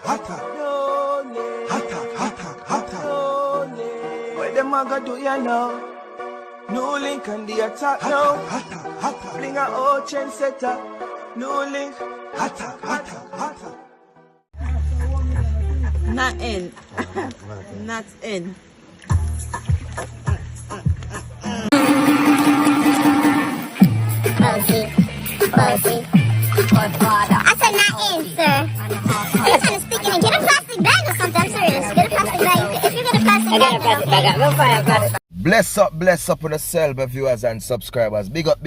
hotter. Hotter. What them a go do ya know? NEWLINK on the attack now. Hotter. Bring a old chain setter. NEWLINK. Hotter. Not in. Not in. Bossy. I said not in, sir. I'm trying to speak in. Get a plastic bag or something. I'm serious. Get a plastic bag. If you get a plastic bag, I got a plastic bag. Go find it. Bless up on the cell, viewers and subscribers. Big up.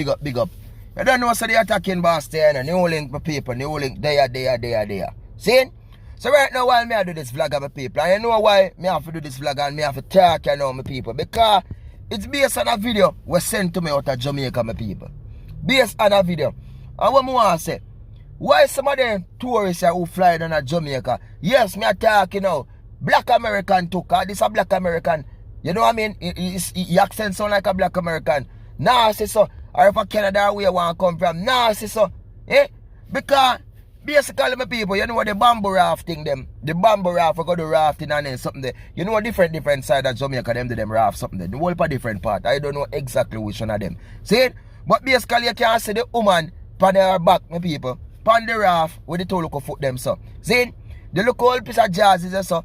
I don't know, so the attacking boss there, and NEWLINK my people, NEWLINK there. See? So right now, while I do this vlog, my people, and you know why I have to do this vlog and I have to talk, you know, my people, because it's based on a video was sent to me out of Jamaica, my people. Based on a video. And what I want to say, why some of them tourists who fly down to Jamaica, yes, me talk, you know, black American too, because this is a black American. You know what I mean? He accent sound like a black American. Nah, I say so. Or if a Canada where you want to come from. Nah, I say so. Eh? Because basically, my people, you know what the bamboo rafting them. The bamboo raft, I go to rafting and then something there. You know a different side of Jamaica, them do them raft something there. The whole a different part. I don't know exactly which one of them. See it? But basically, you can see the woman on her back, my people. On the raft with the two look foot them so. See it? The look whole piece of jazz is so.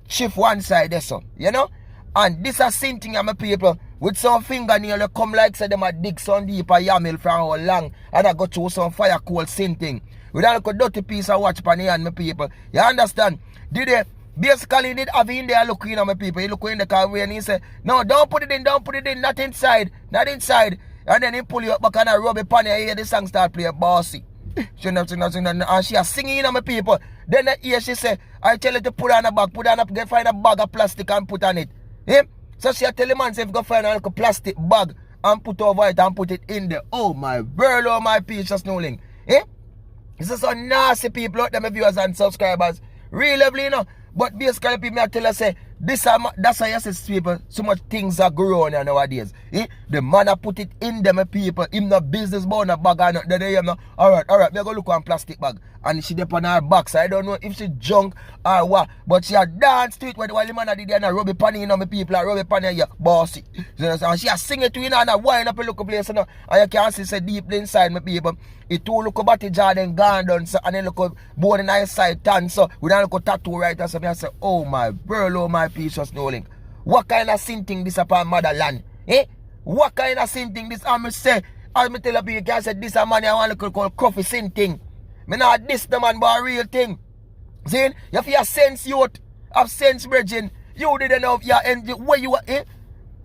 Shift one side there so. You know? And this a sin thing, my people, with some fingernail, they come like say them a dig some deep a yamil from how long, and I go through some fire cold sin thing. With a little dirty piece of watch pan hand, my people. You understand? Did they basically did have in there looking at my people? He look in the car and he say, no, don't put it in, not inside. And then he pull you up back and I rub it pan your ear, the song start play bossy. She nothing, and she a singing in my people. Then the ear she say, I tell her to put on a bag, get find a bag of plastic and put on it. Eh? So she tell the man, say, if you go find a little plastic bag and put over it and put it in there. Oh my girl, oh my precious NEWLINK. Eh? This is so nasty people out there, my viewers and subscribers. Real lovely, you know. But basically, people I tell her, say, that's why you see people, so much things are growing nowadays. Eh? The man put it in them, people. Him no business about a bag or not. Then they no. Alright, we go look on plastic bag. And she dip on her back. So I don't know if she junk or what. But she a dance to it while the man did and rub it pan in on my people. Rub it pan in here, bossy. And she a sing it to you and wind up a look place. And you can see say deep inside my people. It too look about the jaw then gone down. So, and then look bone in the side tan. So we don't look tattoo right. And so I say, oh my girl, oh my precious NEWLINK. What kind of sin thing this upon motherland? Eh? What kind of sin thing this? I'm say, as me tell you, you can say this a man I want to call coffee sin thing. Me not this the man but a real thing. See? You have your sense youth. Have sense bridging. You didn't know your end where you are, eh?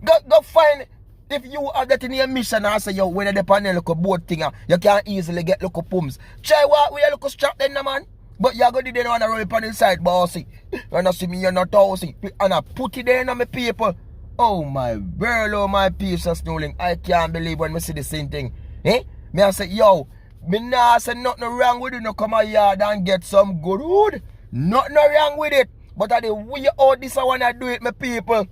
Go find if you have that in your mission and say yo when the panel look a boat thing, you can easily get look pumps. Try what we look strap then man. But you go to the one to roll it on inside, bossy. And I see me, you're not tossing. And I put it there on my people. Oh my girl, oh my precious NEWLINK. I can't believe when I see the same thing. Eh? Me I say, yo, me nah say nothing wrong with it. No come a yard and get some good wood. Nothing wrong with it. But I the way out this I wanna do it, my people.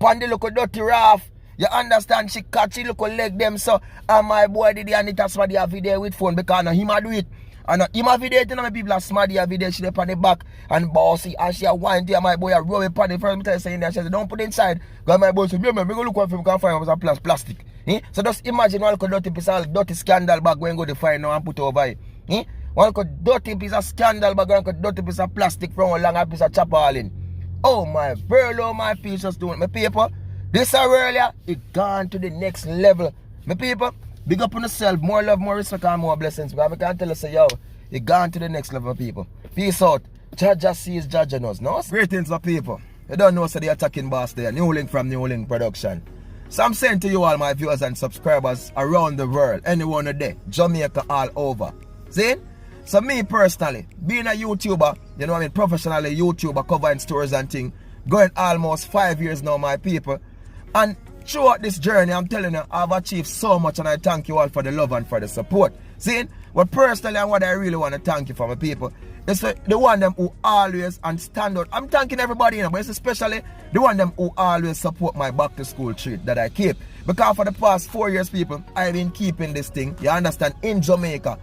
Pan the look dirty Raft. You understand? She catch it look leg them so. And my boy did it and it has somebody a video with phone because no, him a do it. And him a video, you know, my people are smart, a video, she up on the back and bossy, and she a wine there, my boy a rub it on the first time saying that, she said, don't put it inside. Because my boy said, me go look what we can find was a plastic. Eh? So just imagine one dirty piece of dirty scandal bag when go to find now and put over it. Eh? One dirty piece of scandal bag and one dirty piece of plastic from a long piece of chopper all in. Oh my girl, oh my pieces doing my people. This earlier, it gone to the next level. My people. Big up on yourself, more love, more respect, and more blessings. Because I can't tell you, say, yo, you gone to the next level, people. Peace out. Jaja sees, Jaja knows. No? Greetings, my people. You don't know, so the attacking boss there. NEWLINK from NEWLINK Production. So I'm saying to you all, my viewers and subscribers around the world, anyone a day, Jamaica all over. See? So me personally, being a YouTuber, you know what I mean, professionally YouTuber, covering stories and things, going almost 5 years now, my people. And throughout this journey, I'm telling you, I've achieved so much and I thank you all for the love and for the support. See, but personally, and what I really want to thank you for, my people, is the one them who always and stand out. I'm thanking everybody, you know, but it's especially the one them who always support my back to school treat that I keep. Because for the past 4 years, people, I've been keeping this thing, you understand, in Jamaica.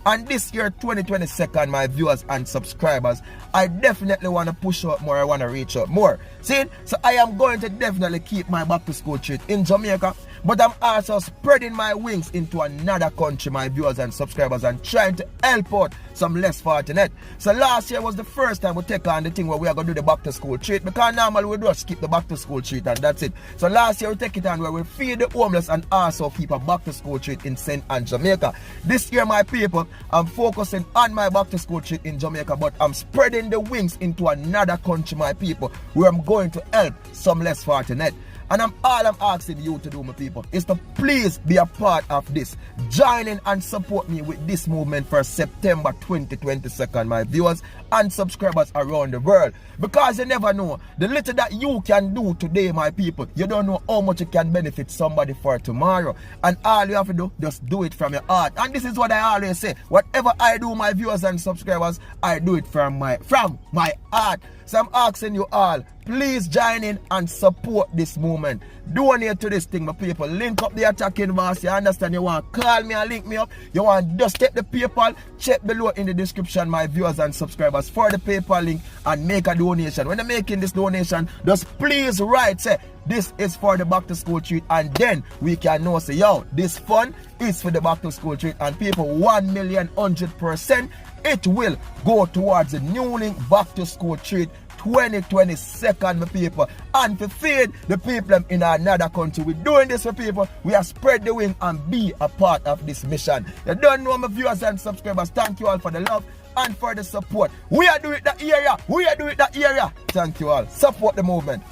And this year, 2022, my viewers and subscribers, I definitely want to push out more. I want to reach out more. See? So I am going to definitely keep my back to school treat in Jamaica. But I'm also spreading my wings into another country, my viewers and subscribers, and trying to help out some less fortunate. So last year was the first time we take on the thing where we are going to do the back to school treat, because normally we just skip the back to school treat and that's it. So last year we take it on where we feed the homeless and also keep a back to school treat in St. Anne, Jamaica. This year, my people, I'm focusing on my back to school treat in Jamaica, but I'm spreading the wings into another country, my people, where I'm going to help some less fortunate. And all I'm asking you to do, my people, is to please be a part of this. Join in and support me with this movement for September 2022, my viewers and subscribers around the world. Because you never know, the little that you can do today, my people, you don't know how much it can benefit somebody for tomorrow. And all you have to do, just do it from your heart. And this is what I always say. Whatever I do, my viewers and subscribers, I do it from my heart. So I'm asking you all, please join in and support this movement. Donate to this thing, my people. Link up the attacking boss. You understand? You want to call me and link me up. You want to just take the PayPal. Check below in the description, my viewers and subscribers, for the PayPal link and make a donation. When you're making this donation, just please write, say, this is for the back to school treat, and then we can know, say, yo, this fund is for the back to school treat, and people, 1,100%, it will go towards the NEWLINK back to school treat 2022, my people, and to feed the people in another country. We're doing this for people. We are spread the wing and be a part of this mission. You don't know, my viewers and subscribers, thank you all for the love and for the support. We are doing that area. Thank you all. Support the movement.